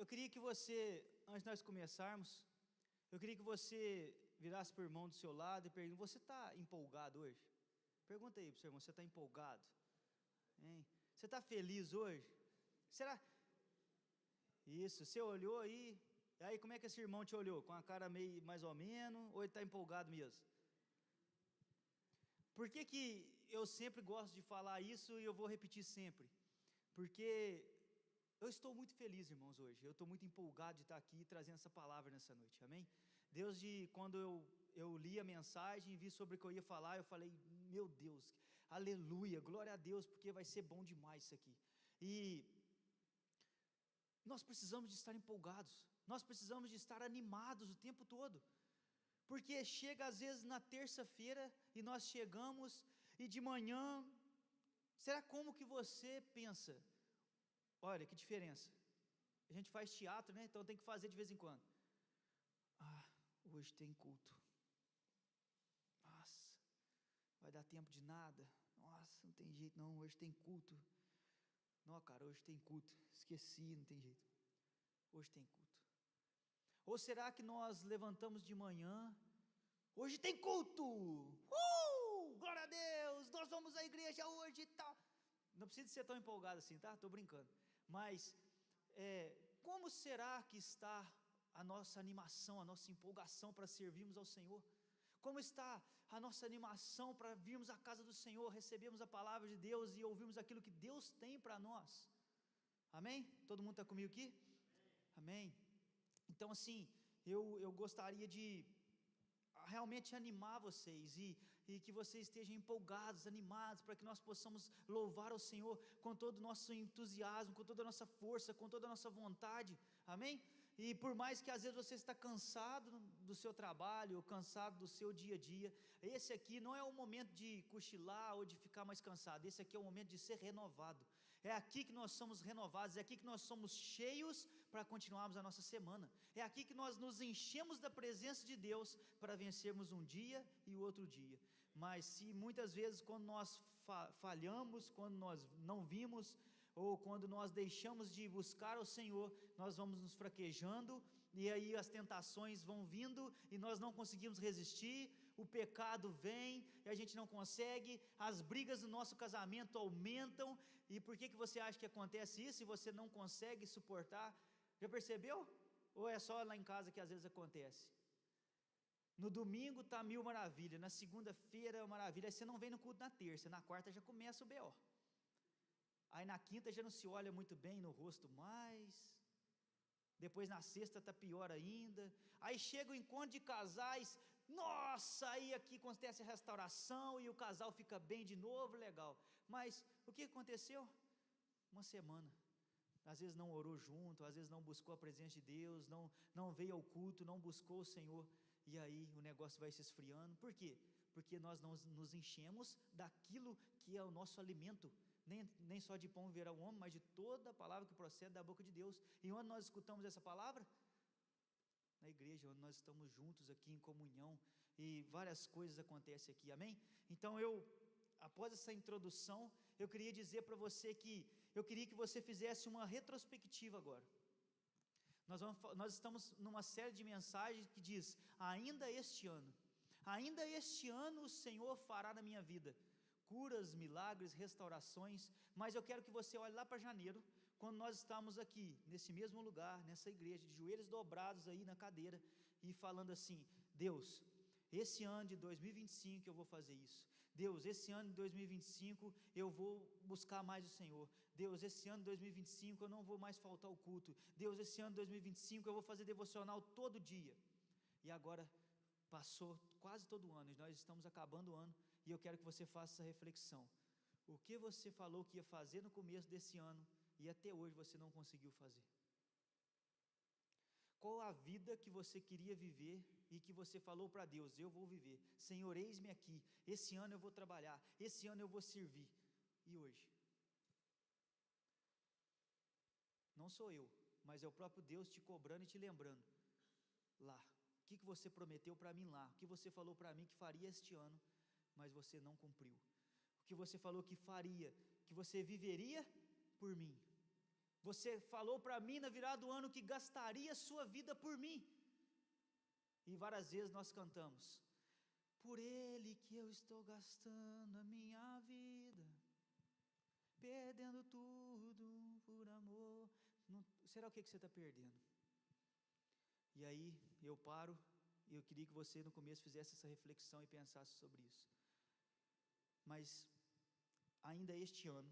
eu queria que você, antes de nós começarmos, eu queria que você virasse para o irmão do seu lado e pergunte: você está empolgado hoje? Pergunta aí para o seu irmão: você está empolgado? Hein? Você está feliz hoje? Será? Isso, você olhou aí como é que esse irmão te olhou? Com a cara meio mais ou menos, ou ele está empolgado mesmo? Por que que eu sempre gosto de falar isso e eu vou repetir sempre? Porque eu estou muito feliz, irmãos, hoje. Eu estou muito empolgado de estar aqui trazendo essa palavra nessa noite, amém? Quando eu li a mensagem e vi sobre o que eu ia falar, eu falei: meu Deus, aleluia, glória a Deus, porque vai ser bom demais isso aqui. E nós precisamos de estar empolgados, nós precisamos de estar animados o tempo todo, porque chega às vezes na terça-feira e nós chegamos e de manhã, será como que você pensa? Olha que diferença, a gente faz teatro, né? Então tem que fazer de vez em quando. Hoje tem culto, nossa, vai dar tempo de nada, nossa, não tem jeito não, hoje tem culto, não cara, hoje tem culto, esqueci, não tem jeito, hoje tem culto. Ou será que nós levantamos de manhã, hoje tem culto, glória a Deus, nós vamos à igreja hoje e tal, não precisa ser tão empolgado assim, tá? Estou brincando, mas como será que está a nossa animação, a nossa empolgação para servirmos ao Senhor? Como está a nossa animação para virmos à casa do Senhor, recebermos a palavra de Deus e ouvirmos aquilo que Deus tem para nós? Amém? Todo mundo está comigo aqui? Amém? Então assim, eu gostaria de realmente animar vocês e que vocês estejam empolgados, animados, para que nós possamos louvar ao Senhor com todo o nosso entusiasmo, com toda a nossa força, com toda a nossa vontade, amém? E por mais que às vezes você está cansado do seu trabalho, ou cansado do seu dia a dia, esse aqui não é o momento de cochilar ou de ficar mais cansado, esse aqui é o momento de ser renovado, é aqui que nós somos renovados, é aqui que nós somos cheios para continuarmos a nossa semana, é aqui que nós nos enchemos da presença de Deus para vencermos um dia e o outro dia. Mas se muitas vezes quando nós falhamos, quando nós não vimos, ou quando nós deixamos de buscar o Senhor, nós vamos nos fraquejando, e aí as tentações vão vindo, e nós não conseguimos resistir, o pecado vem, e a gente não consegue, as brigas no nosso casamento aumentam, e por que você acha que acontece isso, e você não consegue suportar? Já percebeu? Ou é só lá em casa que às vezes acontece? No domingo está mil maravilha, na segunda-feira é maravilha, aí você não vem no culto na terça, na quarta já começa o B.O., aí na quinta já não se olha muito bem no rosto mais, depois na sexta está pior ainda, aí chega o encontro de casais, nossa, aí aqui acontece a restauração, e o casal fica bem de novo, legal, mas o que aconteceu? Uma semana, às vezes não orou junto, às vezes não buscou a presença de Deus, não veio ao culto, não buscou o Senhor, e aí o negócio vai se esfriando. Por quê? Porque nós não nos enchemos daquilo que é o nosso alimento, nem só de pão viverá o homem, mas de toda a palavra que procede da boca de Deus. E onde nós escutamos essa palavra? Na igreja, onde nós estamos juntos aqui em comunhão, e várias coisas acontecem aqui, amém? Então após essa introdução, eu queria dizer para você que eu queria que você fizesse uma retrospectiva agora. Nós estamos numa série de mensagens que diz: ainda este ano o Senhor fará na minha vida curas, milagres, restaurações. Mas eu quero que você olhe lá para janeiro, quando nós estamos aqui, nesse mesmo lugar, nessa igreja, de joelhos dobrados aí na cadeira, e falando assim: Deus, esse ano de 2025 eu vou fazer isso. Deus, esse ano de 2025 eu vou buscar mais o Senhor. Deus, esse ano de 2025 eu não vou mais faltar ao culto. Deus, esse ano de 2025 eu vou fazer devocional todo dia. E agora passou quase todo o ano, e nós estamos acabando o ano, e eu quero que você faça essa reflexão: o que você falou que ia fazer no começo desse ano, e até hoje você não conseguiu fazer? Qual a vida que você queria viver, e que você falou para Deus: eu vou viver, Senhor, eis-me aqui, esse ano eu vou trabalhar, esse ano eu vou servir, e hoje? Não sou eu, mas é o próprio Deus te cobrando e te lembrando, lá, o que você prometeu para mim lá, o que você falou para mim que faria este ano, mas você não cumpriu, o que você falou que faria, que você viveria por mim, Você falou para mim na virada do ano que gastaria a sua vida por mim. E várias vezes nós cantamos: por Ele que eu estou gastando a minha vida, perdendo tudo por amor. Não, será o que você está perdendo? E aí eu paro, e eu queria que você no começo fizesse essa reflexão e pensasse sobre isso. Mas ainda este ano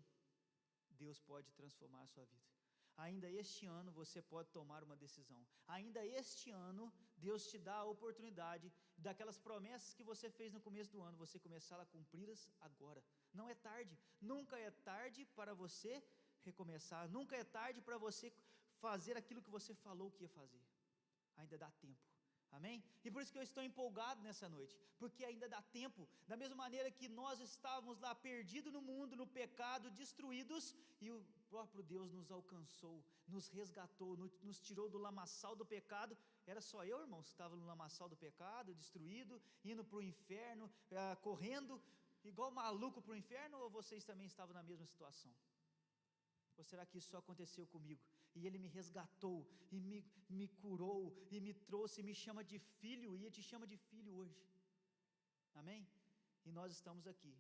Deus pode transformar a sua vida. Ainda este ano você pode tomar uma decisão. Ainda este ano Deus te dá a oportunidade daquelas promessas que você fez no começo do ano, você começar a cumpri-las agora. Não é tarde, nunca é tarde para você recomeçar, nunca é tarde para você fazer aquilo que você falou que ia fazer. Ainda dá tempo. Amém? E por isso que eu estou empolgado nessa noite, porque ainda dá tempo, da mesma maneira que nós estávamos lá perdidos no mundo, no pecado, destruídos, e o próprio Deus nos alcançou, nos resgatou, nos tirou do lamaçal do pecado. Era só eu, irmãos, que estava no lamaçal do pecado, destruído, indo para o inferno, correndo, igual maluco para o inferno, ou vocês também estavam na mesma situação? Ou será que isso só aconteceu comigo? E Ele me resgatou, e me curou, e me trouxe, e me chama de filho, e Ele te chama de filho hoje. Amém? E nós estamos aqui,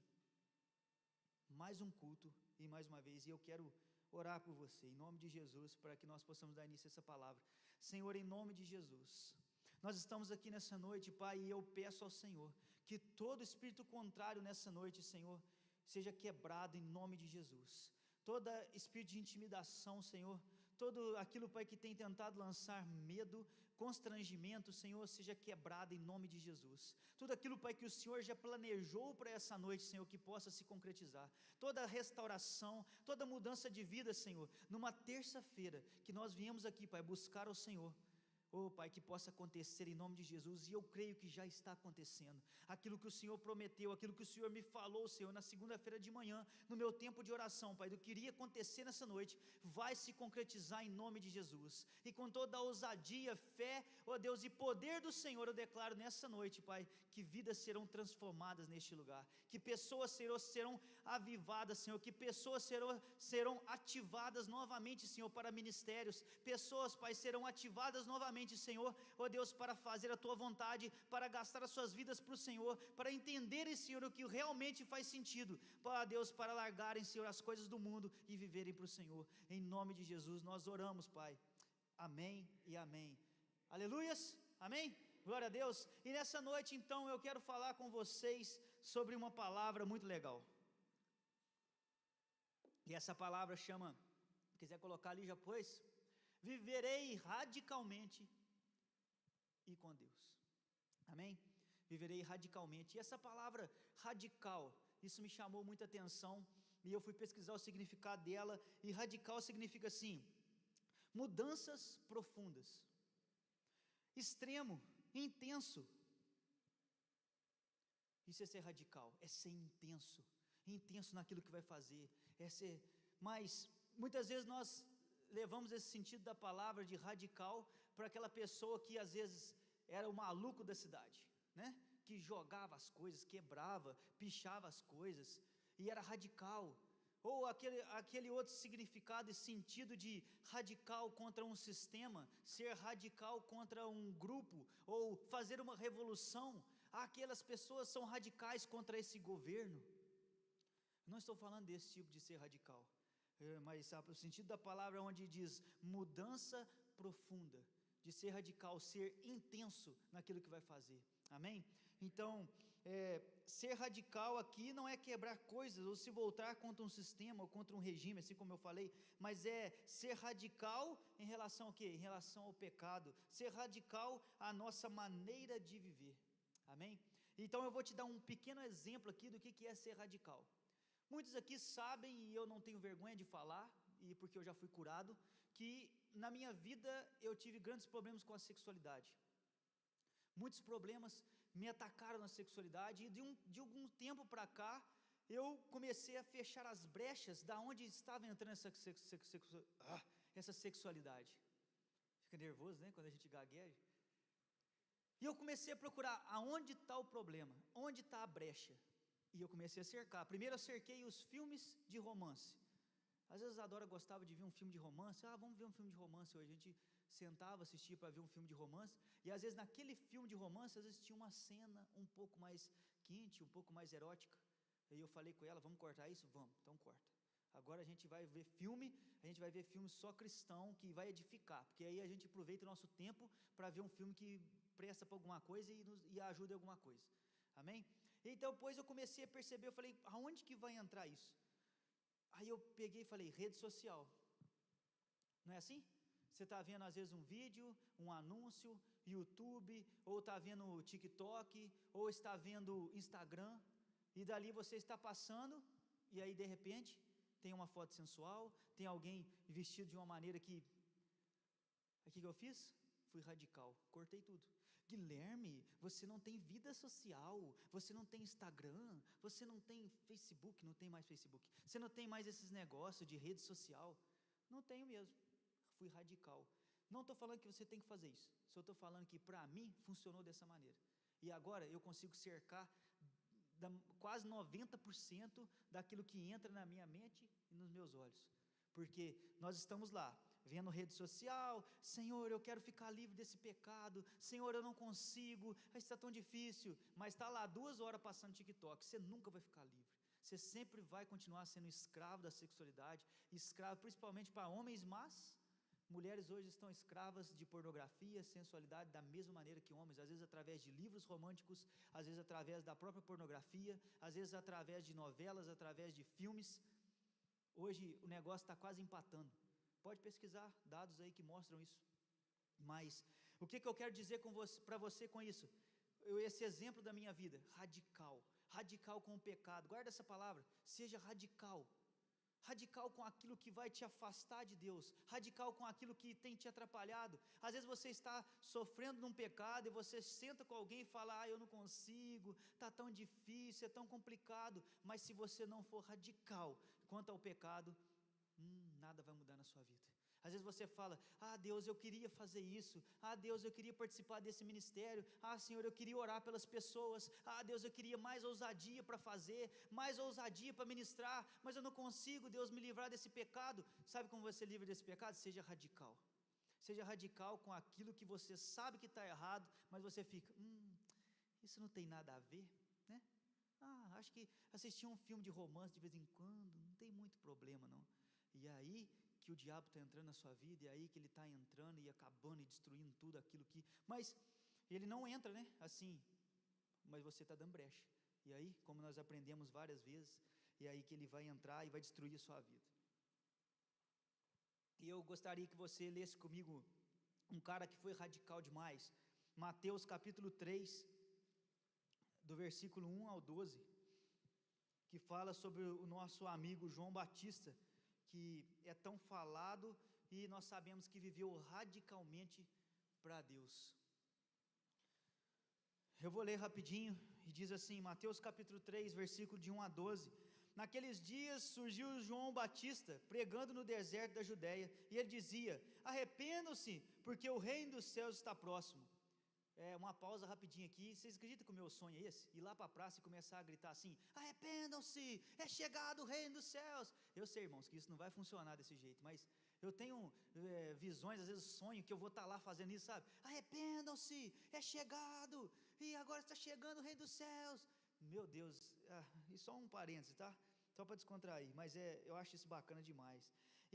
mais um culto, e mais uma vez, e eu quero orar por você, em nome de Jesus, para que nós possamos dar início a essa palavra. Senhor, em nome de Jesus, nós estamos aqui nessa noite, Pai, e eu peço ao Senhor, que todo espírito contrário nessa noite, Senhor, seja quebrado em nome de Jesus. Todo espírito de intimidação, Senhor, todo aquilo, Pai, que tem tentado lançar medo, constrangimento, Senhor, seja quebrado em nome de Jesus. Tudo aquilo, Pai, que o Senhor já planejou para essa noite, Senhor, que possa se concretizar. Toda restauração, toda mudança de vida, Senhor, numa terça-feira, que nós viemos aqui, Pai, buscar ao Senhor. Oh, Pai, que possa acontecer em nome de Jesus, e eu creio que já está acontecendo, aquilo que o Senhor prometeu, aquilo que o Senhor me falou, Senhor, na segunda-feira de manhã, no meu tempo de oração, Pai, do que iria acontecer nessa noite, vai se concretizar em nome de Jesus, e com toda a ousadia, fé, oh Deus, e poder do Senhor, eu declaro nessa noite, Pai, que vidas serão transformadas neste lugar, que pessoas serão avivadas, Senhor, que pessoas serão ativadas novamente, Senhor, para ministérios, pessoas, Pai, serão ativadas novamente, Senhor, ó Deus, para fazer a Tua vontade, para gastar as suas vidas para o Senhor, para entenderem, Senhor, o que realmente faz sentido, para Deus, para largarem, Senhor, as coisas do mundo e viverem para o Senhor. Em nome de Jesus nós oramos, Pai. Amém e amém. Aleluias, amém? Glória a Deus. E nessa noite, então, eu quero falar com vocês sobre uma palavra muito legal. E essa palavra chama, se quiser colocar ali já pôs, viverei radicalmente e com Deus. Amém? Viverei radicalmente. E essa palavra radical, isso me chamou muita atenção, e eu fui pesquisar o significado dela, e radical significa assim, mudanças profundas, extremo, intenso. Isso é ser radical, é ser intenso naquilo que vai fazer, mas muitas vezes nós levamos esse sentido da palavra de radical para aquela pessoa que às vezes era o maluco da cidade, né? Que jogava as coisas, quebrava, pichava as coisas, e era radical. Ou aquele outro significado e sentido de radical contra um sistema, ser radical contra um grupo, ou fazer uma revolução. Aquelas pessoas são radicais contra esse governo. Não estou falando desse tipo de ser radical, mas o sentido da palavra onde diz mudança profunda, de ser radical, ser intenso naquilo que vai fazer. Amém? Então, ser radical aqui não é quebrar coisas ou se voltar contra um sistema ou contra um regime, assim como eu falei, mas é ser radical em relação ao quê? Em relação ao pecado, ser radical à nossa maneira de viver. Amém? Então eu vou te dar um pequeno exemplo aqui do que é ser radical. Muitos aqui sabem, e eu não tenho vergonha de falar, e porque eu já fui curado, que na minha vida eu tive grandes problemas com a sexualidade. Muitos problemas me atacaram na sexualidade, e de algum tempo para cá, eu comecei a fechar as brechas da onde estava entrando essa sexualidade. Fica nervoso, né, quando a gente gagueja. E eu comecei a procurar aonde está o problema, onde está a brecha. E eu comecei a cercar. Primeiro eu cerquei os filmes de romance. Às vezes a Dora gostava de ver um filme de romance. Vamos ver um filme de romance hoje. A gente sentava, assistia para ver um filme de romance, e às vezes naquele filme de romance, às vezes tinha uma cena um pouco mais quente, um pouco mais erótica. Aí eu falei com ela: vamos cortar isso? Vamos, então corta. Agora a gente vai ver filme só cristão, que vai edificar, porque aí a gente aproveita o nosso tempo para ver um filme que presta para alguma coisa e ajuda em alguma coisa. Amém? Então, depois eu comecei a perceber, eu falei: aonde que vai entrar isso? Aí eu peguei e falei: rede social. Não é assim? Você está vendo às vezes um vídeo, um anúncio, YouTube, ou está vendo TikTok, ou está vendo Instagram, e dali você está passando, e aí de repente tem uma foto sensual, tem alguém vestido de uma maneira que... O que eu fiz? Fui radical, cortei tudo. Guilherme, você não tem vida social, você não tem Instagram, você não tem Facebook, não tem mais Facebook, você não tem mais esses negócios de rede social. Não tenho mesmo. Fui radical. Não estou falando que você tem que fazer isso, só estou falando que para mim funcionou dessa maneira. E agora eu consigo cercar quase 90% daquilo que entra na minha mente e nos meus olhos, porque nós estamos lá vendo rede social: Senhor, eu quero ficar livre desse pecado, Senhor, eu não consigo, está tão difícil, mas está lá 2 horas passando TikTok, você nunca vai ficar livre, você sempre vai continuar sendo escravo da sexualidade, escravo principalmente para homens, mas mulheres hoje estão escravas de pornografia, sensualidade, da mesma maneira que homens, às vezes através de livros românticos, às vezes através da própria pornografia, às vezes através de novelas, através de filmes. Hoje o negócio está quase empatando. Pode pesquisar dados aí que mostram isso. Mas o que eu quero dizer para você com isso? Esse exemplo da minha vida: radical com o pecado. Guarda essa palavra: seja radical. Radical com aquilo que vai te afastar de Deus, radical com aquilo que tem te atrapalhado. Às vezes você está sofrendo num pecado e você senta com alguém e fala: eu não consigo, está tão difícil, é tão complicado. Mas se você não for radical quanto ao pecado, nada vai mudar na sua vida. Às vezes você fala: Deus, eu queria fazer isso, Deus, eu queria participar desse ministério, Senhor, eu queria orar pelas pessoas, Deus, eu queria mais ousadia para fazer, mais ousadia para ministrar, mas eu não consigo, Deus, me livrar desse pecado. Sabe como você livra desse pecado? Seja radical com aquilo que você sabe que está errado, mas você fica: isso não tem nada a ver, né? Acho que assistir um filme de romance de vez em quando não tem muito problema não. E aí que o diabo está entrando na sua vida, e aí que ele está entrando e acabando e destruindo tudo aquilo que... Mas ele não entra, né, assim, mas você está dando brecha. E aí, como nós aprendemos várias vezes, é aí que ele vai entrar e vai destruir a sua vida. E eu gostaria que você lesse comigo um cara que foi radical demais, Mateus capítulo 3, do versículo 1 ao 12, que fala sobre o nosso amigo João Batista, que é tão falado e nós sabemos que viveu radicalmente para Deus. Eu vou ler rapidinho, e diz assim, Mateus capítulo 3, versículo de 1 a 12. Naqueles dias surgiu João Batista, pregando no deserto da Judéia, e ele dizia: arrependam-se, porque o reino dos céus está próximo. Uma pausa rapidinho aqui. Vocês acreditam que o meu sonho é esse? Ir lá para a praça e começar a gritar assim: arrependam-se, é chegado o reino dos céus. Eu sei, irmãos, que isso não vai funcionar desse jeito, mas eu tenho visões, às vezes sonho que eu vou estar lá fazendo isso, sabe? Arrependam-se, é chegado, e agora está chegando o reino dos céus. Meu Deus, e só um parênteses, tá? Só para descontrair, mas eu acho isso bacana demais.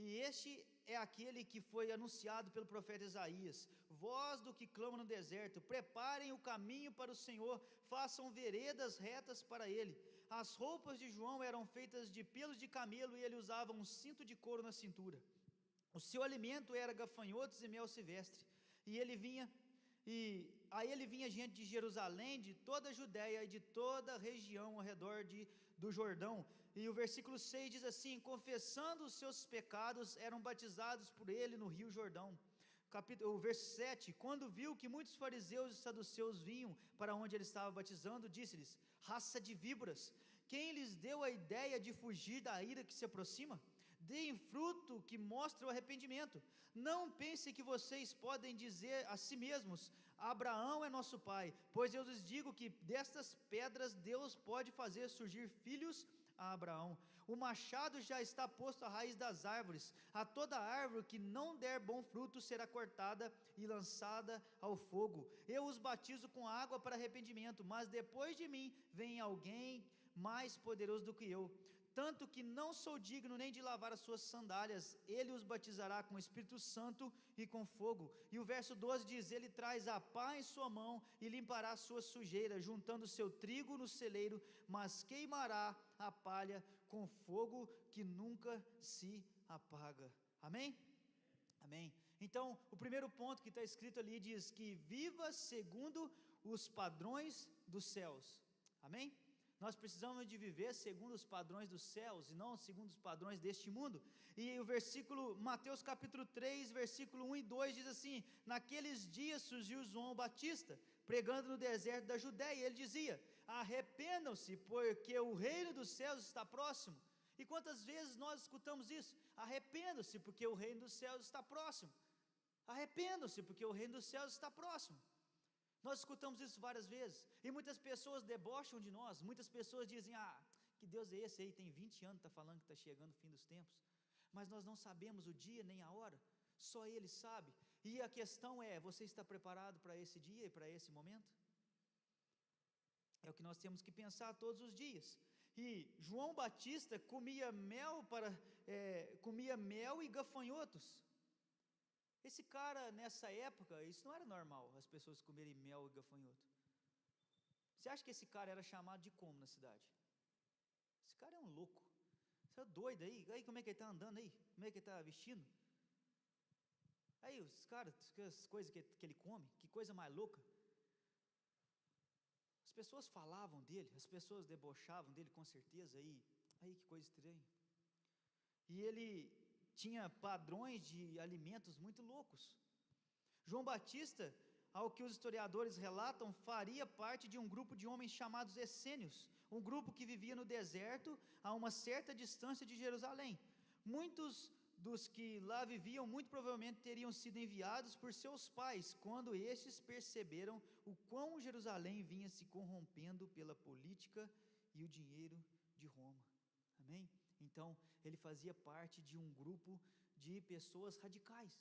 E este é aquele que foi anunciado pelo profeta Isaías: voz do que clama no deserto, preparem o caminho para o Senhor, façam veredas retas para ele. As roupas de João eram feitas de pelos de camelo, e ele usava um cinto de couro na cintura. O seu alimento era gafanhotos e mel silvestre. E aí ele vinha gente de Jerusalém, de toda a Judéia e de toda a região ao redor do Jordão. E o versículo 6 diz assim: confessando os seus pecados, eram batizados por ele no rio Jordão. O verso 7, quando viu que muitos fariseus e saduceus vinham para onde ele estava batizando, disse-lhes: raça de víboras, quem lhes deu a ideia de fugir da ira que se aproxima? Deem fruto que mostre o arrependimento. Não pensem que vocês podem dizer a si mesmos: Abraão é nosso pai, pois eu lhes digo que destas pedras Deus pode fazer surgir filhos a Abraão: o machado já está posto à raiz das árvores, a toda árvore que não der bom fruto será cortada e lançada ao fogo. Eu os batizo com água para arrependimento, mas depois de mim vem alguém mais poderoso do que eu, tanto que não sou digno nem de lavar as suas sandálias. Ele os batizará com o Espírito Santo e com fogo. E o verso 12 diz: ele traz a pá em sua mão e limpará a sua sujeira, juntando o seu trigo no celeiro, mas queimará a palha com fogo que nunca se apaga. Amém? Amém. Então, o primeiro ponto que está escrito ali diz que viva segundo os padrões dos céus. Amém? Nós precisamos de viver segundo os padrões dos céus e não segundo os padrões deste mundo. E o versículo, Mateus capítulo 3, versículo 1 e 2 diz assim: naqueles dias surgiu João Batista, pregando no deserto da Judéia, e ele dizia: arrependam-se, porque o reino dos céus está próximo. E quantas vezes nós escutamos isso? Arrependam-se, porque o reino dos céus está próximo. Arrependam-se, porque o reino dos céus está próximo. Nós escutamos isso várias vezes, e muitas pessoas debocham de nós, muitas pessoas dizem: que Deus é esse aí, tem 20 anos, está falando que está chegando o fim dos tempos, mas nós não sabemos o dia nem a hora, só Ele sabe. E a questão é: você está preparado para esse dia e para esse momento? É o que nós temos que pensar todos os dias. E João Batista comia mel e gafanhotos. Esse cara, nessa época, isso não era normal, as pessoas comerem mel e gafanhoto. Você acha que esse cara era chamado de como na cidade? Esse cara é um louco. Você é doido aí? Aí como é que ele está andando aí? Como é que ele está vestindo? Aí os caras, as coisas que ele come, que coisa mais louca. As pessoas falavam dele, as pessoas debochavam dele com certeza. Aí que coisa estranha. E ele tinha padrões de alimentos muito loucos. João Batista, ao que os historiadores relatam, faria parte de um grupo de homens chamados essênios, um grupo que vivia no deserto a uma certa distância de Jerusalém. Muitos dos que lá viviam muito provavelmente teriam sido enviados por seus pais, quando estes perceberam o quão Jerusalém vinha se corrompendo pela política e o dinheiro de Roma. Amém? Então, ele fazia parte de um grupo de pessoas radicais,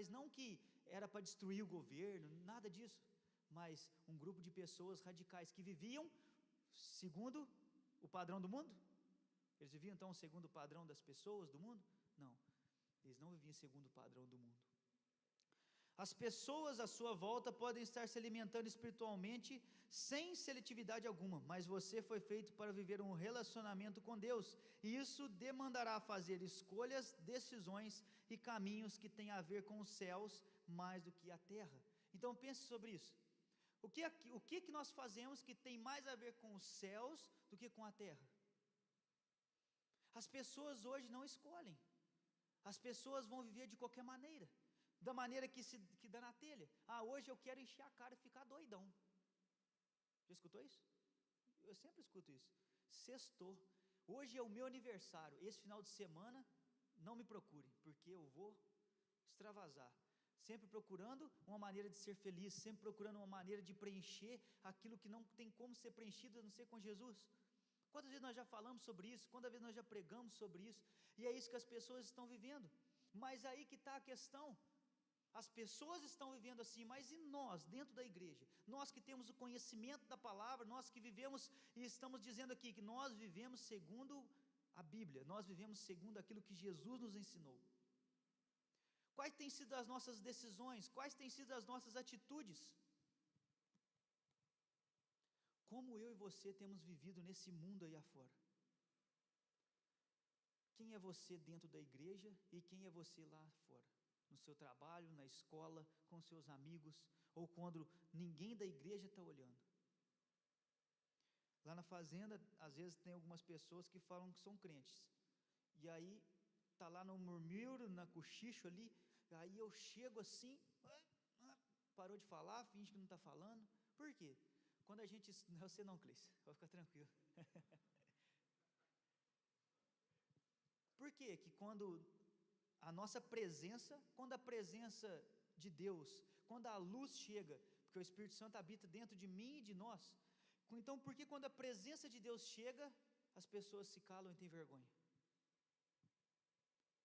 não que era para destruir o governo, nada disso, mas um grupo de pessoas radicais que viviam segundo o padrão do mundo. Eles viviam então segundo o padrão das pessoas do mundo? Não, eles não viviam segundo o padrão do mundo. As pessoas à sua volta podem estar se alimentando espiritualmente sem seletividade alguma, mas você foi feito para viver um relacionamento com Deus, e isso demandará fazer escolhas, decisões e caminhos que têm a ver com os céus mais do que a terra. Então pense sobre isso. O que nós fazemos que tem mais a ver com os céus do que com a terra? As pessoas hoje não escolhem. As pessoas vão viver de qualquer maneira, da maneira que dá na telha. Hoje eu quero encher a cara e ficar doidão. Já escutou isso? Eu sempre escuto isso. Sextou. Hoje é o meu aniversário. Esse final de semana, não me procurem, porque eu vou extravasar. Sempre procurando uma maneira de ser feliz, sempre procurando uma maneira de preencher aquilo que não tem como ser preenchido a não ser com Jesus. Quantas vezes nós já falamos sobre isso? Quantas vezes nós já pregamos sobre isso? E é isso que as pessoas estão vivendo. Mas aí que está a questão. As pessoas estão vivendo assim, mas e nós, dentro da igreja? Nós que temos o conhecimento da palavra, nós que vivemos e estamos dizendo aqui que nós vivemos segundo a Bíblia, nós vivemos segundo aquilo que Jesus nos ensinou. Quais têm sido as nossas decisões? Quais têm sido as nossas atitudes? Como eu e você temos vivido nesse mundo aí afora? Quem é você dentro da igreja e quem é você lá fora? No seu trabalho, na escola, com seus amigos, ou quando ninguém da igreja está olhando. Lá na fazenda, às vezes tem algumas pessoas que falam que são crentes, e aí está lá no murmúrio, na cochicho ali, aí eu chego assim, parou de falar, finge que não está falando. Por quê? Quando a gente... Você não, Cleice, pode ficar tranquilo. Por quê? Que quando a nossa presença, quando a presença de Deus, quando a luz chega, porque o Espírito Santo habita dentro de mim e de nós, Então, por que quando a presença de Deus chega, as pessoas se calam e têm vergonha?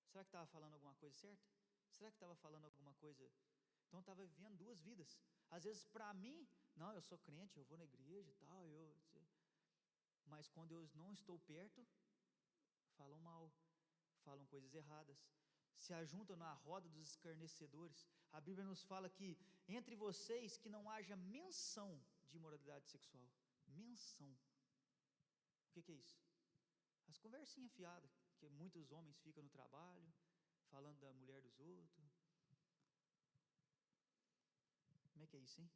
Será que estava falando alguma coisa certa? Será que estava falando alguma coisa? Então estava vivendo duas vidas. Às vezes para mim, não, eu sou crente, eu vou na igreja e tal, mas quando eu não estou perto, falam mal, falam coisas erradas, se ajuntam na roda dos escarnecedores. A Bíblia nos fala que entre vocês que não haja menção de imoralidade sexual. Menção. O que é isso? As conversinhas fiadas, que muitos homens ficam no trabalho, falando da mulher dos outros. Como é que é isso, hein?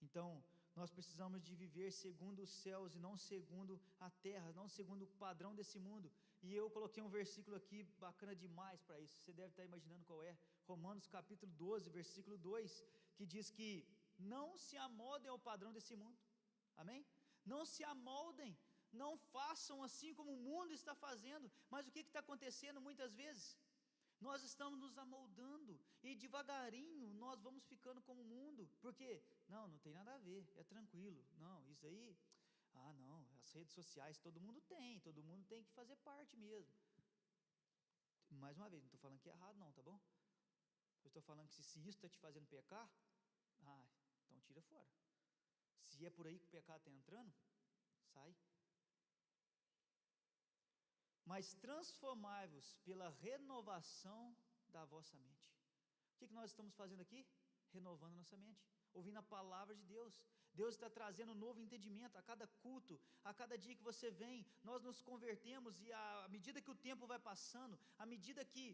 Então, nós precisamos de viver segundo os céus e não segundo a terra, não segundo o padrão desse mundo. E eu coloquei um versículo aqui bacana demais para isso. Você deve estar imaginando qual é. Romanos capítulo 12, versículo 2, que diz que não se amoldem ao padrão desse mundo. Amém? Não se amoldem, não façam assim como o mundo está fazendo. Mas o que está acontecendo muitas vezes? Nós estamos nos amoldando e devagarinho nós vamos ficando como o mundo. Por quê? Não tem nada a ver, é tranquilo. Não, isso aí, não, as redes sociais todo mundo tem que fazer parte mesmo. Mais uma vez, não estou falando que é errado não, tá bom? Eu estou falando que se isso está te fazendo pecar, então tira fora. Se é por aí que o pecado está entrando, sai. Mas transformai-vos pela renovação da vossa mente. O que nós estamos fazendo aqui? Renovando a nossa mente, ouvindo a palavra de Deus. Deus está trazendo um novo entendimento a cada culto, a cada dia que você vem, nós nos convertemos e à medida que o tempo vai passando, à medida que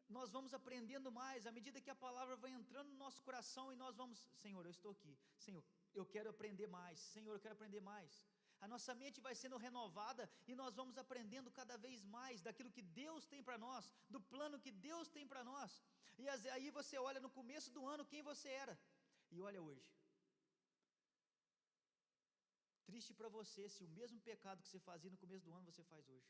nós vamos aprendendo mais, à medida que a palavra vai entrando no nosso coração e nós vamos, Senhor, eu estou aqui, Senhor, eu quero aprender mais, Senhor, eu quero aprender mais. A nossa mente vai sendo renovada e nós vamos aprendendo cada vez mais daquilo que Deus tem para nós, do plano que Deus tem para nós. E aí você olha no começo do ano quem você era e olha hoje. Triste para você se o mesmo pecado que você fazia no começo do ano você faz hoje.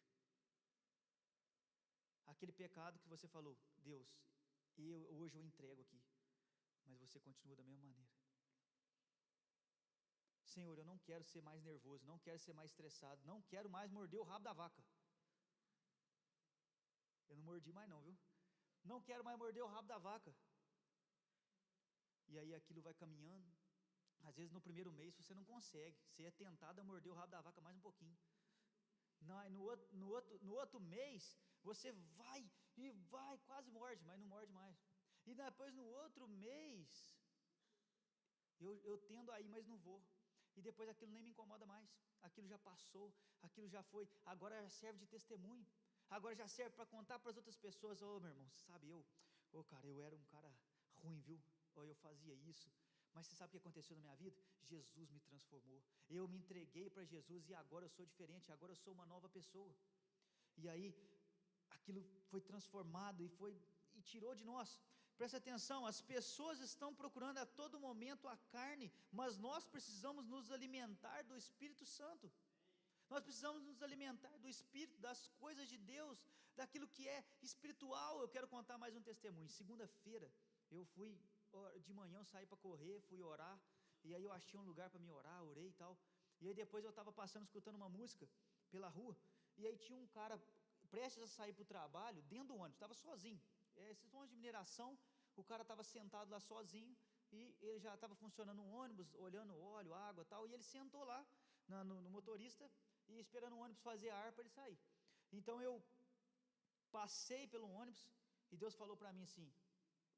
Aquele pecado que você falou, Deus, hoje eu entrego aqui, mas você continua da mesma maneira. Senhor, eu não quero ser mais nervoso, não quero ser mais estressado, não quero mais morder o rabo da vaca. Eu não mordi mais não, viu? Não quero mais morder o rabo da vaca. E aí aquilo vai caminhando. Às vezes no primeiro mês você não consegue, você é tentado a morder o rabo da vaca mais um pouquinho. No outro mês, você vai e vai, quase morde, mas não morde mais. E depois no outro mês, eu tendo a ir, mas não vou. E depois aquilo nem me incomoda mais, aquilo já passou, aquilo já foi, agora já serve de testemunho, agora já serve para contar para as outras pessoas, meu irmão, você sabe, cara, eu era um cara ruim, viu, eu fazia isso, mas você sabe o que aconteceu na minha vida? Jesus me transformou, eu me entreguei para Jesus e agora eu sou diferente, agora eu sou uma nova pessoa, e aí, aquilo foi transformado e tirou de nós. Presta atenção, as pessoas estão procurando a todo momento a carne, mas nós precisamos nos alimentar do Espírito Santo. Nós precisamos nos alimentar do Espírito, das coisas de Deus, daquilo que é espiritual. Eu quero contar mais um testemunho. Segunda-feira, eu fui, de manhã eu saí para correr, fui orar, e aí eu achei um lugar para me orar, orei e tal. E aí depois eu estava passando, escutando uma música pela rua, e aí tinha um cara prestes a sair para o trabalho, dentro do ônibus, estava sozinho. Esses ônibus de mineração, o cara estava sentado lá sozinho e ele já estava funcionando um ônibus, olhando óleo, água e tal, e ele sentou lá no motorista e esperando o ônibus fazer ar para ele sair. Então eu passei pelo ônibus e Deus falou para mim assim,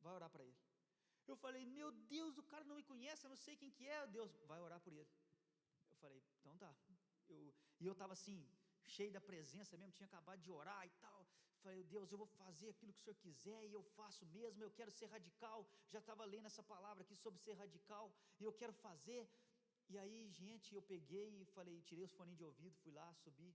vai orar para ele. Eu falei, meu Deus, o cara não me conhece, eu não sei quem que é. Deus, vai orar por ele. Eu falei, então tá. E eu estava assim, cheio da presença mesmo, tinha acabado de orar e tal. Falei, Deus, eu vou fazer aquilo que o Senhor quiser e eu faço mesmo, eu quero ser radical. Já estava lendo essa palavra aqui sobre ser radical e eu quero fazer. E aí, gente, eu peguei e falei, tirei os fones de ouvido, fui lá, subi.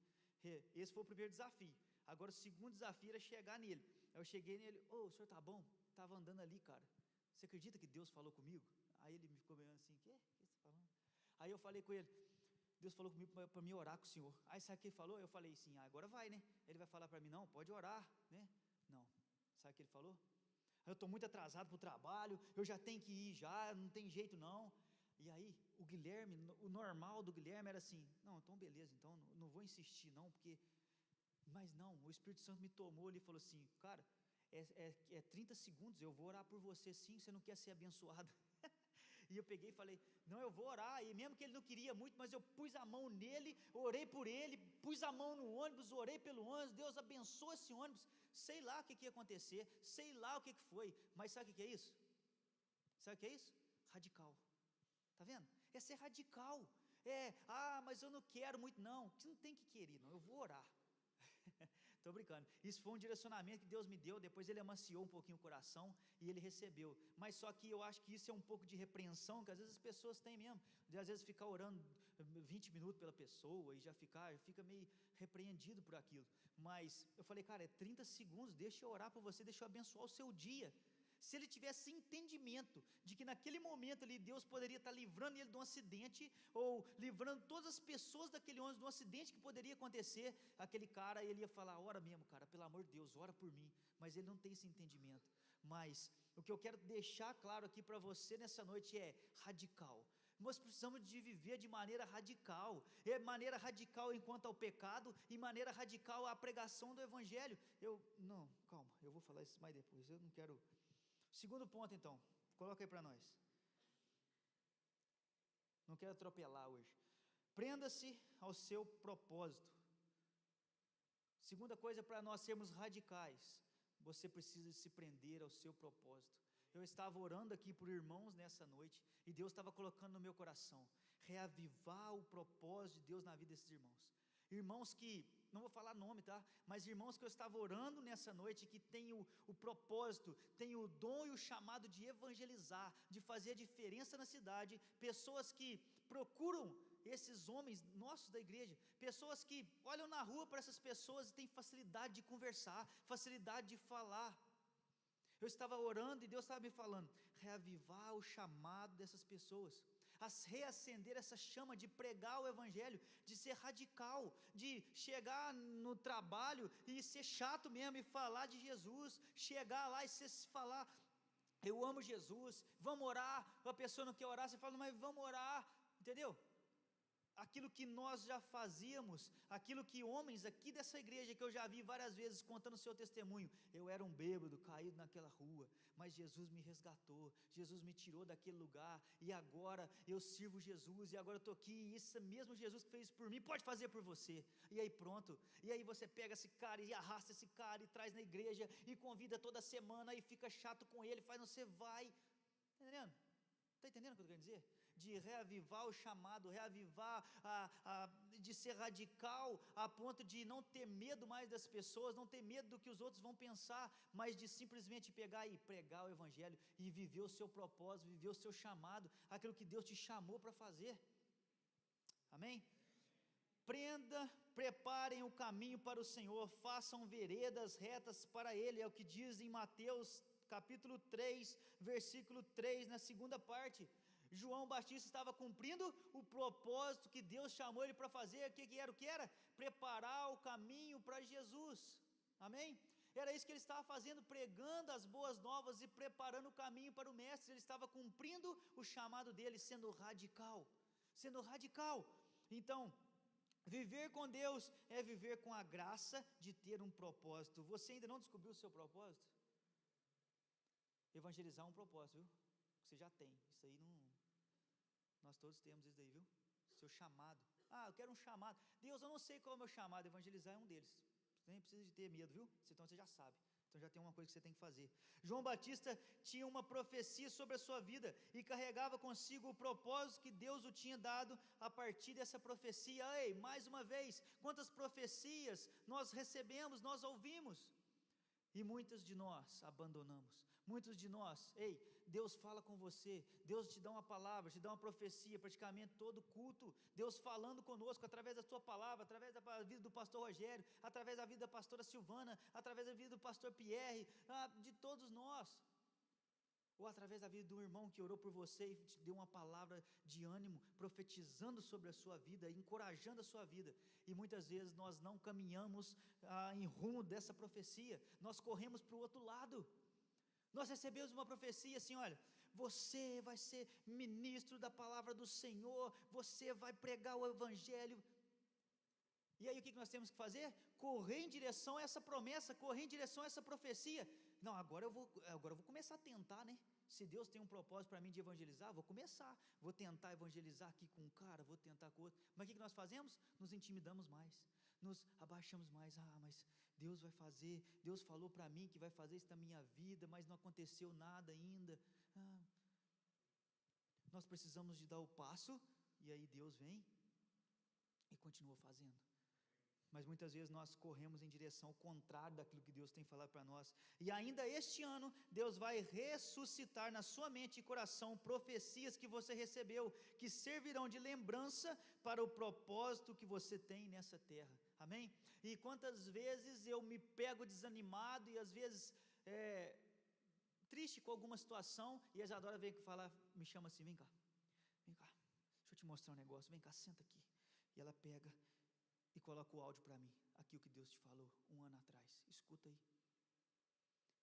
Esse foi o primeiro desafio. Agora o segundo desafio era chegar nele. Aí eu cheguei nele, o senhor tá bom? Estava andando ali, cara. Você acredita que Deus falou comigo? Aí ele me ficou meio assim, o que você está falando? Aí eu falei com ele, Deus falou comigo para me orar com o Senhor. Aí sabe o que ele falou? Eu falei assim, agora vai, né? Ele vai falar para mim, não, pode orar, né? Não, sabe o que ele falou? Eu estou muito atrasado para o trabalho, eu já tenho que ir já, não tem jeito não. E aí, o Guilherme, o normal do Guilherme era assim, não, então beleza, então não vou insistir não, porque, mas não, o Espírito Santo me tomou ali e falou assim, cara, é 30 segundos, eu vou orar por você sim, você não quer ser abençoado? E eu peguei e falei, não, eu vou orar, e mesmo que ele não queria muito, mas eu pus a mão nele, orei por ele, pus a mão no ônibus, orei pelo ônibus, Deus abençoa esse ônibus, sei lá o que ia acontecer, sei lá o que foi, mas sabe o que é isso? Sabe o que é isso? Radical, está vendo? É ser radical, mas eu não quero muito, não, você não tem que querer, não, eu vou orar. Estou brincando, isso foi um direcionamento que Deus me deu, depois ele amaciou um pouquinho o coração e ele recebeu, mas só que eu acho que isso é um pouco de repreensão, que às vezes as pessoas têm mesmo, de às vezes ficar orando 20 minutos pela pessoa e já fica meio repreendido por aquilo, mas eu falei, cara, é 30 segundos, deixa eu orar por você, deixa eu abençoar o seu dia. Se ele tivesse entendimento de que naquele momento ali Deus poderia estar livrando ele de um acidente, ou livrando todas as pessoas daquele ônibus de um acidente que poderia acontecer, aquele cara, ele ia falar, ora mesmo cara, pelo amor de Deus, ora por mim, mas ele não tem esse entendimento. Mas o que eu quero deixar claro aqui para você nessa noite é radical. Nós precisamos de viver de maneira radical, maneira radical enquanto ao pecado, e maneira radical à pregação do Evangelho. Não, calma, eu vou falar isso mais depois, eu não quero. Segundo ponto então, coloca aí para nós, não quero atropelar hoje, prenda-se ao seu propósito. Segunda coisa, para nós sermos radicais, você precisa se prender ao seu propósito. Eu estava orando aqui por irmãos nessa noite, e Deus estava colocando no meu coração, reavivar o propósito de Deus na vida desses irmãos que, não vou falar nome, tá? Mas irmãos que eu estava orando nessa noite, que tem o propósito, tem o dom e o chamado de evangelizar, de fazer a diferença na cidade, pessoas que procuram esses homens nossos da igreja, pessoas que olham na rua para essas pessoas e têm facilidade de conversar, facilidade de falar. Eu estava orando e Deus estava me falando, reavivar o chamado dessas pessoas, a reacender essa chama de pregar o Evangelho, de ser radical, de chegar no trabalho e ser chato mesmo e falar de Jesus, chegar lá e falar, eu amo Jesus, vamos orar, a pessoa não quer orar, você fala, mas vamos orar, entendeu? Aquilo que nós já fazíamos, aquilo que homens aqui dessa igreja, que eu já vi várias vezes contando o seu testemunho, eu era um bêbado, caído naquela rua, mas Jesus me resgatou, Jesus me tirou daquele lugar, e agora eu sirvo Jesus, e agora eu estou aqui, e esse mesmo Jesus que fez isso por mim, pode fazer por você, e aí pronto, e aí você pega esse cara, e arrasta esse cara, e traz na igreja, e convida toda semana, e fica chato com ele, faz você vai, está entendendo? Está entendendo o que eu quero dizer? De reavivar o chamado, reavivar, de ser radical, a ponto de não ter medo mais das pessoas, não ter medo do que os outros vão pensar, mas de simplesmente pegar e pregar o Evangelho, e viver o seu propósito, viver o seu chamado, aquilo que Deus te chamou para fazer, amém? Preparem o caminho para o Senhor, façam veredas retas para Ele, é o que diz em Mateus capítulo 3, versículo 3, na segunda parte. João Batista estava cumprindo o propósito que Deus chamou ele para fazer. O que era? Preparar o caminho para Jesus, amém? Era isso que ele estava fazendo, pregando as boas novas e preparando o caminho para o mestre. Ele estava cumprindo o chamado dele, sendo radical, então, viver com Deus é viver com a graça de ter um propósito. Você ainda não descobriu o seu propósito? Evangelizar é um propósito, viu? Você já tem, isso aí não, nós todos temos isso daí, viu? Seu chamado, eu quero um chamado, Deus, eu não sei qual é o meu chamado, evangelizar é um deles, você nem precisa de ter medo, viu? Então você já sabe, então já tem uma coisa que você tem que fazer. João Batista tinha uma profecia sobre a sua vida, e carregava consigo o propósito que Deus o tinha dado a partir dessa profecia. Ei, mais uma vez, quantas profecias nós recebemos, nós ouvimos, e muitas de nós abandonamos, muitos de nós, Deus fala com você, Deus te dá uma palavra, te dá uma profecia, praticamente todo culto, Deus falando conosco, através da sua palavra, através da vida do pastor Rogério, através da vida da pastora Silvana, através da vida do pastor Pierre, de todos nós, ou através da vida de um irmão que orou por você e te deu uma palavra de ânimo, profetizando sobre a sua vida, encorajando a sua vida, e muitas vezes nós não caminhamos em rumo dessa profecia, nós corremos para o outro lado, Nós recebemos uma profecia assim, olha, você vai ser ministro da palavra do Senhor, você vai pregar o evangelho. E aí o que nós temos que fazer? Correr em direção a essa promessa, correr em direção a essa profecia. Não, agora eu vou começar a tentar, né? Se Deus tem um propósito para mim de evangelizar, vou começar, vou tentar evangelizar aqui com um cara, vou tentar com outro. Mas o que nós fazemos? Nos intimidamos mais, nos abaixamos mais. Mas Deus vai fazer, Deus falou para mim que vai fazer isso na minha vida, mas não aconteceu nada ainda. Nós precisamos de dar o passo, e aí Deus vem e continua fazendo. Mas muitas vezes nós corremos em direção ao contrário daquilo que Deus tem falado para nós. E ainda este ano, Deus vai ressuscitar na sua mente e coração profecias que você recebeu, que servirão de lembrança para o propósito que você tem nessa terra. Amém? E quantas vezes eu me pego desanimado e às vezes triste com alguma situação, e a Isadora vem falar, me chama assim, vem cá, deixa eu te mostrar um negócio, vem cá, senta aqui. E ela pega e coloca o áudio para mim, aqui o que Deus te falou 1 ano atrás, escuta aí.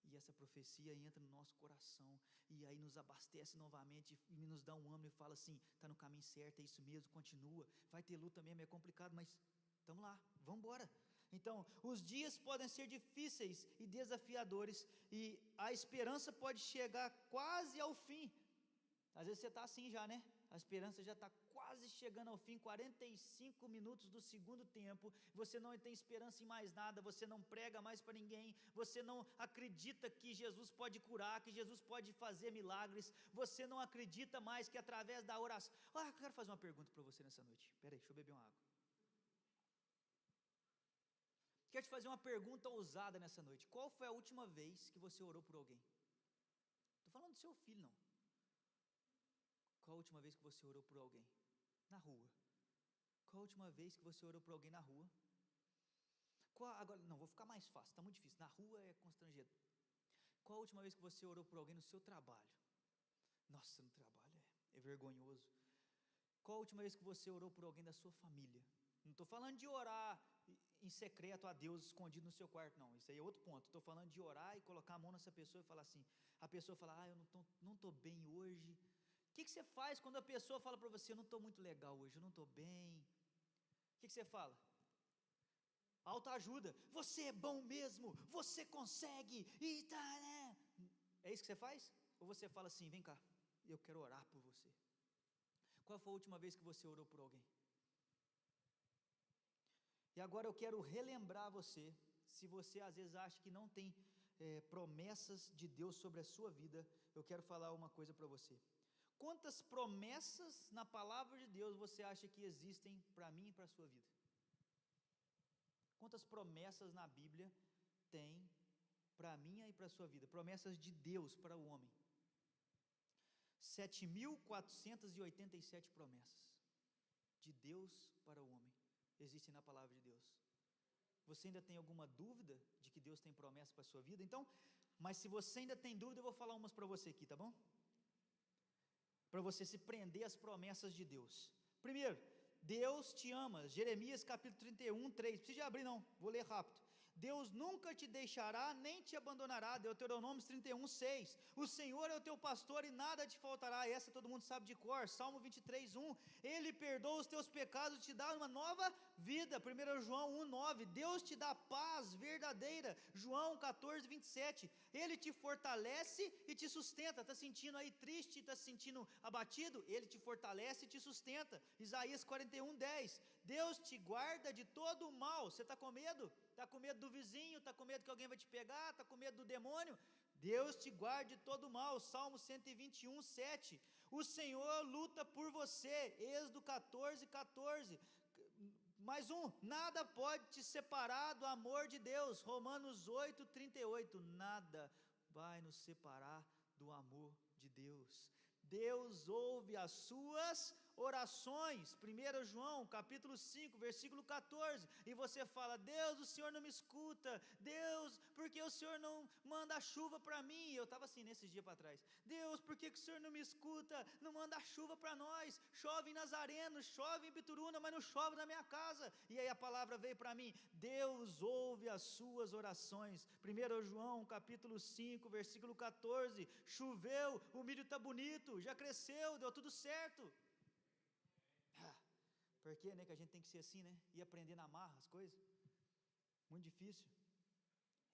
E essa profecia entra no nosso coração, e aí nos abastece novamente, e nos dá um ânimo e fala assim, está no caminho certo, é isso mesmo, continua, vai ter luta mesmo, é complicado, mas estamos lá, vamos embora. Então, os dias podem ser difíceis e desafiadores, e a esperança pode chegar quase ao fim. Às vezes você está assim já, né? A esperança já está quase chegando ao fim, 45 minutos do segundo tempo, você não tem esperança em mais nada, você não prega mais para ninguém, você não acredita que Jesus pode curar, que Jesus pode fazer milagres, você não acredita mais que através da oração... eu quero fazer uma pergunta para você nessa noite, espera aí, deixa eu beber uma água. Quero te fazer uma pergunta ousada nessa noite. Qual foi a última vez que você orou por alguém? Estou falando do seu filho, não. Qual a última vez que você orou por alguém? Na rua. Qual a última vez que você orou por alguém na rua? Agora, não, vou ficar mais fácil, está muito difícil. Na rua é constrangedor. Qual a última vez que você orou por alguém no seu trabalho? Nossa, no trabalho é vergonhoso. Qual a última vez que você orou por alguém da sua família? Não estou falando de orar em secreto a Deus, escondido no seu quarto, não. Isso aí é outro ponto. Estou falando de orar e colocar a mão nessa pessoa e falar assim, a pessoa fala, eu não estou bem hoje. O que você faz quando a pessoa fala para você, eu não estou muito legal hoje, eu não estou bem? O que você fala? Autoajuda. Você é bom mesmo, você consegue, e tá, né? É isso que você faz? Ou você fala assim, vem cá, eu quero orar por você. Qual foi a última vez que você orou por alguém? E agora eu quero relembrar você, se você às vezes acha que não tem promessas de Deus sobre a sua vida, eu quero falar uma coisa para você. Quantas promessas na palavra de Deus você acha que existem para mim e para a sua vida? Quantas promessas na Bíblia tem para a minha e para a sua vida? Promessas de Deus para o homem. 7.487 promessas de Deus para o homem existem na palavra de Deus. Você ainda tem alguma dúvida de que Deus tem promessa para a sua vida? Então, mas se você ainda tem dúvida, eu vou falar umas para você aqui, tá bom? Para você se prender às promessas de Deus. Primeiro, Deus te ama. Jeremias capítulo 31, 3. Não precisa abrir não, vou ler rápido. Deus nunca te deixará, nem te abandonará. Deuteronômio 31, 6. O Senhor é o teu pastor e nada te faltará. Essa todo mundo sabe de cor. Salmo 23, 1. Ele perdoa os teus pecados e te dá uma nova vida. 1 João 1, 9. Deus te dá paz verdadeira. João 14, 27. Ele te fortalece e te sustenta. Está sentindo aí triste, está se sentindo abatido? Ele te fortalece e te sustenta. Isaías 41, 10. Deus te guarda de todo o mal. Você está com medo? Está com medo do vizinho? Está com medo que alguém vai te pegar? Está com medo do demônio? Deus te guarde de todo o mal. Salmo 121, 7. O Senhor luta por você. Êxodo 14, 14. Mais um. Nada pode te separar do amor de Deus. Romanos 8, 38. Nada vai nos separar do amor de Deus. Deus ouve as suas orações, 1 João capítulo 5, versículo 14, e você fala: Deus, o Senhor não me escuta, Deus, por que o Senhor não manda a chuva para mim? Eu estava assim nesses dias para trás: Deus, por que o Senhor não me escuta, não manda a chuva para nós? Chove em Nazareno, chove em Bituruna, mas não chove na minha casa. E aí a palavra veio para mim: Deus ouve as suas orações. 1 João capítulo 5, versículo 14, choveu, o milho está bonito, já cresceu, deu tudo certo. Por que, né, que a gente tem que ser assim, né? Ir aprender na marra as coisas. Muito difícil.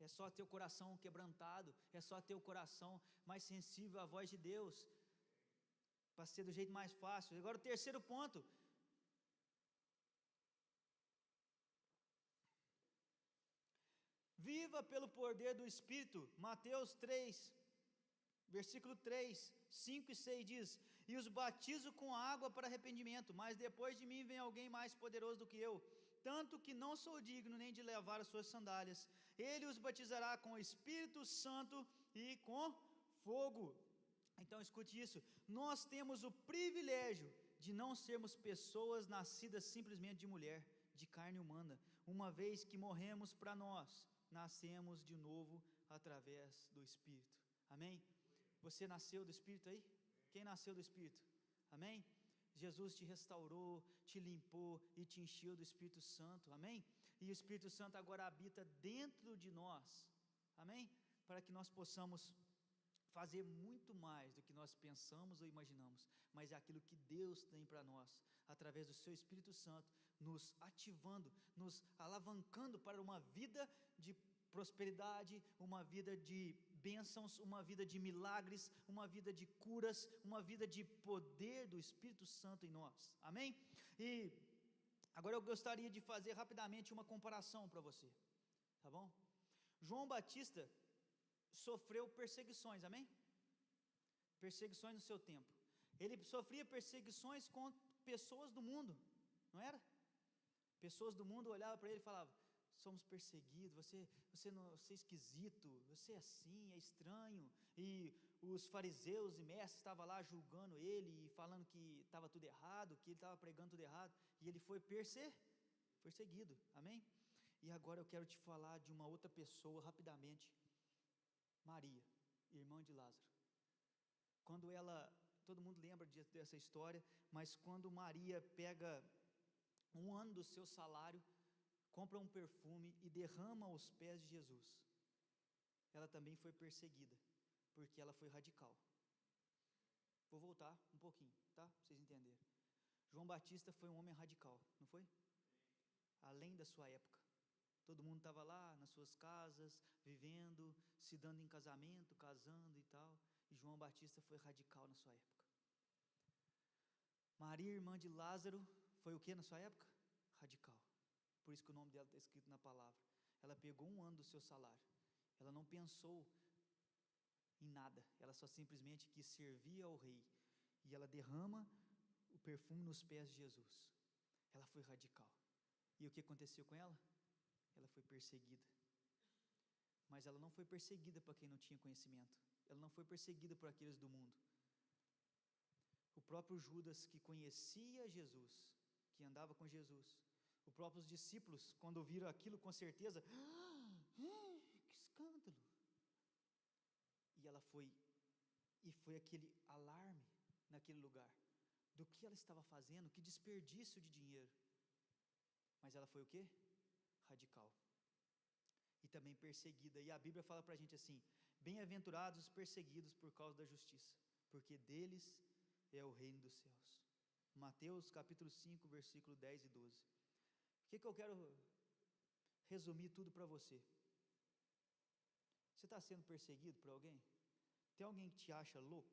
É só ter o coração quebrantado, é só ter o coração mais sensível à voz de Deus, para ser do jeito mais fácil. Agora o terceiro ponto: viva pelo poder do Espírito. Mateus 3, versículo 3, 5 e 6 diz: e os batizo com água para arrependimento, mas depois de mim vem alguém mais poderoso do que eu, tanto que não sou digno nem de levar as suas sandálias. Ele os batizará com o Espírito Santo e com fogo. Então escute isso: nós temos o privilégio de não sermos pessoas nascidas simplesmente de mulher, de carne humana, uma vez que morremos para nós, nascemos de novo através do Espírito. Amém? Você nasceu do Espírito aí? Quem nasceu do Espírito? Amém? Jesus te restaurou, te limpou e te encheu do Espírito Santo. Amém? E o Espírito Santo agora habita dentro de nós. Amém? Para que nós possamos fazer muito mais do que nós pensamos ou imaginamos, mas é aquilo que Deus tem para nós, através do seu Espírito Santo, nos ativando, nos alavancando para uma vida de prosperidade, uma vida de bênçãos, uma vida de milagres, uma vida de curas, uma vida de poder do Espírito Santo em nós. Amém? E agora eu gostaria de fazer rapidamente uma comparação para você, tá bom? João Batista sofreu perseguições, amém? Perseguições no seu tempo. Ele sofria perseguições com pessoas do mundo, não era? Pessoas do mundo olhavam para ele e falavam: somos perseguidos, você é esquisito, você é assim, é estranho. E os fariseus e mestres estavam lá julgando ele e falando que estava tudo errado, que ele estava pregando tudo errado, e ele foi perseguido, amém? E agora eu quero te falar de uma outra pessoa rapidamente, Maria, irmã de Lázaro. Quando todo mundo lembra dessa história, mas quando Maria pega um ano do seu salário, compra um perfume e derrama aos pés de Jesus, ela também foi perseguida, porque ela foi radical. Vou voltar um pouquinho, tá? Para vocês entenderem. João Batista foi um homem radical, não foi? Além da sua época. Todo mundo estava lá nas suas casas, vivendo, se dando em casamento, casando e tal, e João Batista foi radical na sua época. Maria, irmã de Lázaro, foi o que na sua época? Radical. Por isso que o nome dela está escrito na palavra. Ela pegou um ano do seu salário, ela não pensou em nada, ela só simplesmente quis servir ao rei, e ela derrama o perfume nos pés de Jesus. Ela foi radical. E o que aconteceu com ela? Ela foi perseguida. Mas ela não foi perseguida por quem não tinha conhecimento, ela não foi perseguida por aqueles do mundo. O próprio Judas, que conhecia Jesus, que andava com Jesus, os próprios discípulos, quando viram aquilo, com certeza, que escândalo. E ela foi aquele alarme naquele lugar, do que ela estava fazendo, que desperdício de dinheiro. Mas ela foi o quê? Radical. E também perseguida. E a Bíblia fala para a gente assim: bem-aventurados os perseguidos por causa da justiça, porque deles é o reino dos céus. Mateus capítulo 5, versículo 10 e 12. O que eu quero resumir tudo para você? Você está sendo perseguido por alguém? Tem alguém que te acha louco?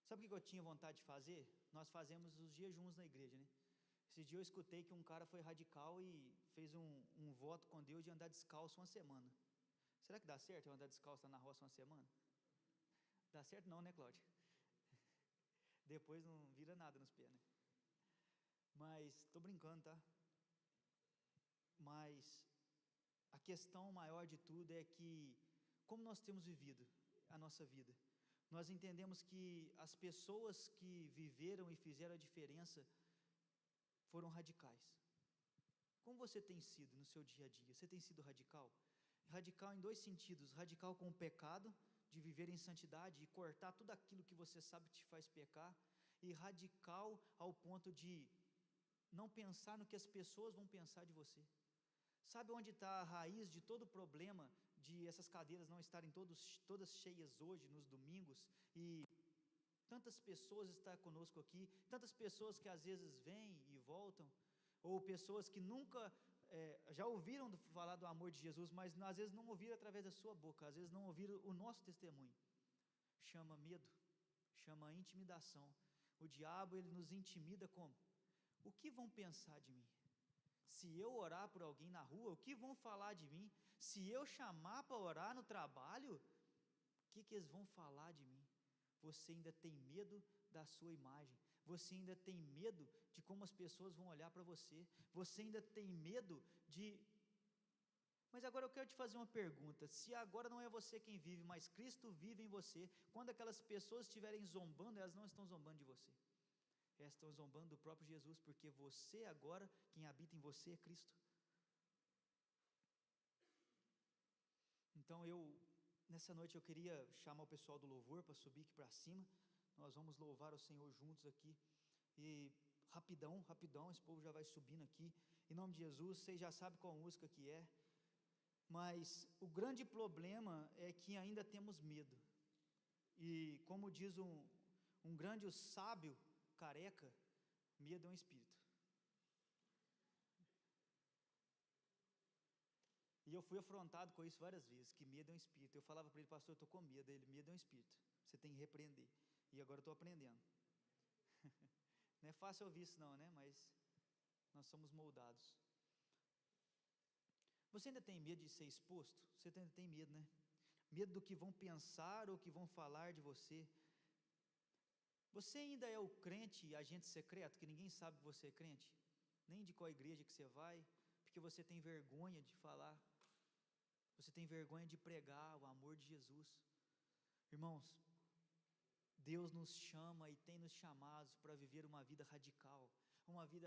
Sabe o que eu tinha vontade de fazer? Nós fazemos os jejuns na igreja, né? Esse dia eu escutei que um cara foi radical e fez um voto com Deus de andar descalço uma semana. Será que dá certo eu andar descalço na roça uma semana? Dá certo não, né, Cláudia? Depois não vira nada nos pés, né? Mas, estou brincando, tá? Mas a questão maior de tudo é que, como nós temos vivido a nossa vida, nós entendemos que as pessoas que viveram e fizeram a diferença foram radicais. Como você tem sido no seu dia a dia? Você tem sido radical? Radical em dois sentidos: radical com o pecado, de viver em santidade e cortar tudo aquilo que você sabe que te faz pecar, e radical ao ponto de não pensar no que as pessoas vão pensar de você. Sabe onde está a raiz de todo o problema de essas cadeiras não estarem todas cheias hoje, nos domingos, e tantas pessoas estão conosco aqui, tantas pessoas que às vezes vêm e voltam, ou pessoas que nunca já ouviram falar do amor de Jesus, mas às vezes não ouviram através da sua boca, às vezes não ouviram o nosso testemunho. Chama medo, chama intimidação. O diabo, ele nos intimida como? O que vão pensar de mim? Se eu orar por alguém na rua, o que vão falar de mim? Se eu chamar para orar no trabalho, o que eles vão falar de mim? Você ainda tem medo da sua imagem, você ainda tem medo de como as pessoas vão olhar para você, você ainda tem medo de... Mas agora eu quero te fazer uma pergunta: se agora não é você quem vive, mas Cristo vive em você, quando aquelas pessoas estiverem zombando, elas não estão zombando de você, elas estão zombando do próprio Jesus, porque você agora, quem habita em você é Cristo. Então nessa noite eu queria chamar o pessoal do louvor para subir aqui para cima, nós vamos louvar o Senhor juntos aqui, e rapidão, esse povo já vai subindo aqui, em nome de Jesus. Vocês já sabem qual música que é, mas o grande problema é que ainda temos medo, e como diz um grande sábio careca, medo é um espírito. E eu fui afrontado com isso várias vezes, que medo é um espírito. Eu falava para ele: pastor, eu estou com medo. Ele: medo é um espírito, você tem que repreender. E agora eu estou aprendendo. Não é fácil ouvir isso não, né? Mas nós somos moldados. Você ainda tem medo de ser exposto? Você ainda tem medo, né? Medo do que vão pensar ou que vão falar de você. Você ainda é o crente agente secreto, que ninguém sabe que você é crente, nem de qual igreja que você vai, porque você tem vergonha de falar, você tem vergonha de pregar o amor de Jesus. Irmãos, Deus nos chama e tem nos chamados para viver uma vida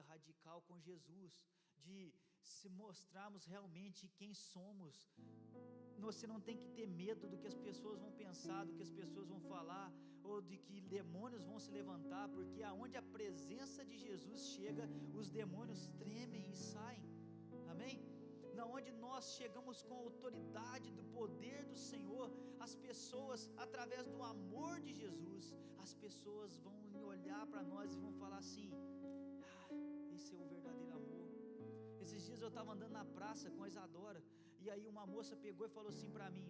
radical com Jesus, de se mostrarmos realmente quem somos. Você não tem que ter medo do que as pessoas vão pensar, do que as pessoas vão falar, ou de que demônios vão se levantar, porque aonde a presença de Jesus chega, os demônios tremem e saem. Amém? Na onde nós chegamos com a autoridade do poder do Senhor, as pessoas, através do amor de Jesus, as pessoas vão olhar para nós e vão falar assim: esse é o verdadeiro amor. Esses dias eu estava andando na praça com a Isadora, e aí uma moça pegou e falou assim para mim: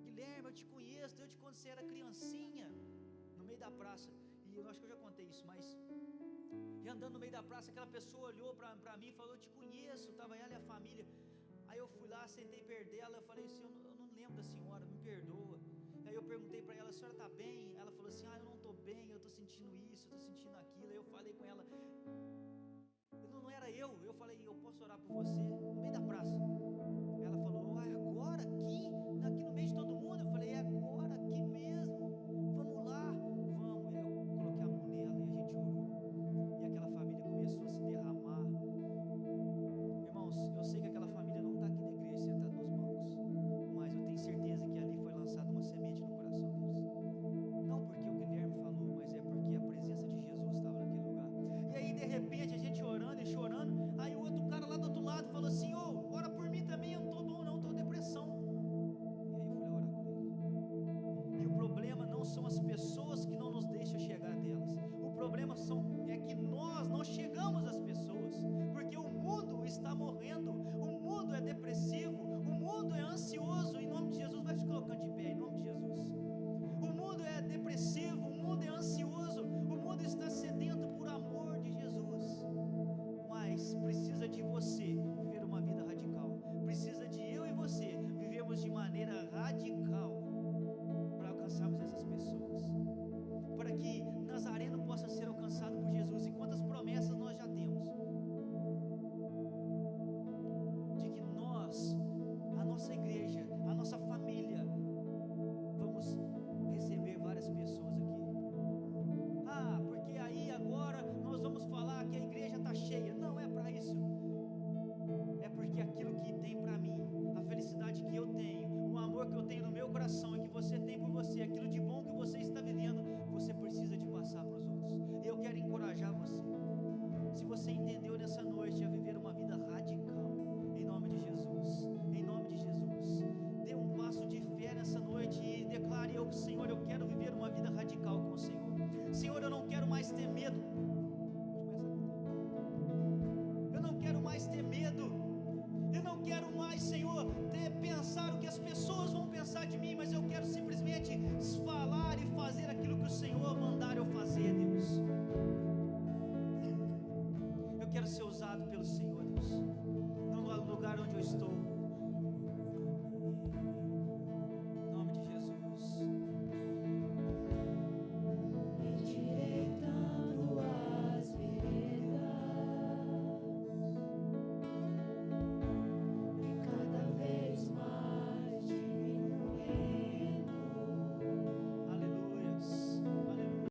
Guilherme, eu te conheço, eu te quando você era criancinha, no meio da praça. E eu acho que eu já contei isso, mas... E andando no meio da praça, aquela pessoa olhou para mim e falou: eu te conheço. Estava ela e a família. Aí eu fui lá, sentei perto dela, eu falei assim: eu não lembro da senhora, me perdoa. Aí eu perguntei para ela: a senhora está bem? Ela falou assim: eu não estou bem, eu estou sentindo isso, eu estou sentindo aquilo. Aí eu falei com ela: não era eu falei: eu posso orar por você? No meio da praça.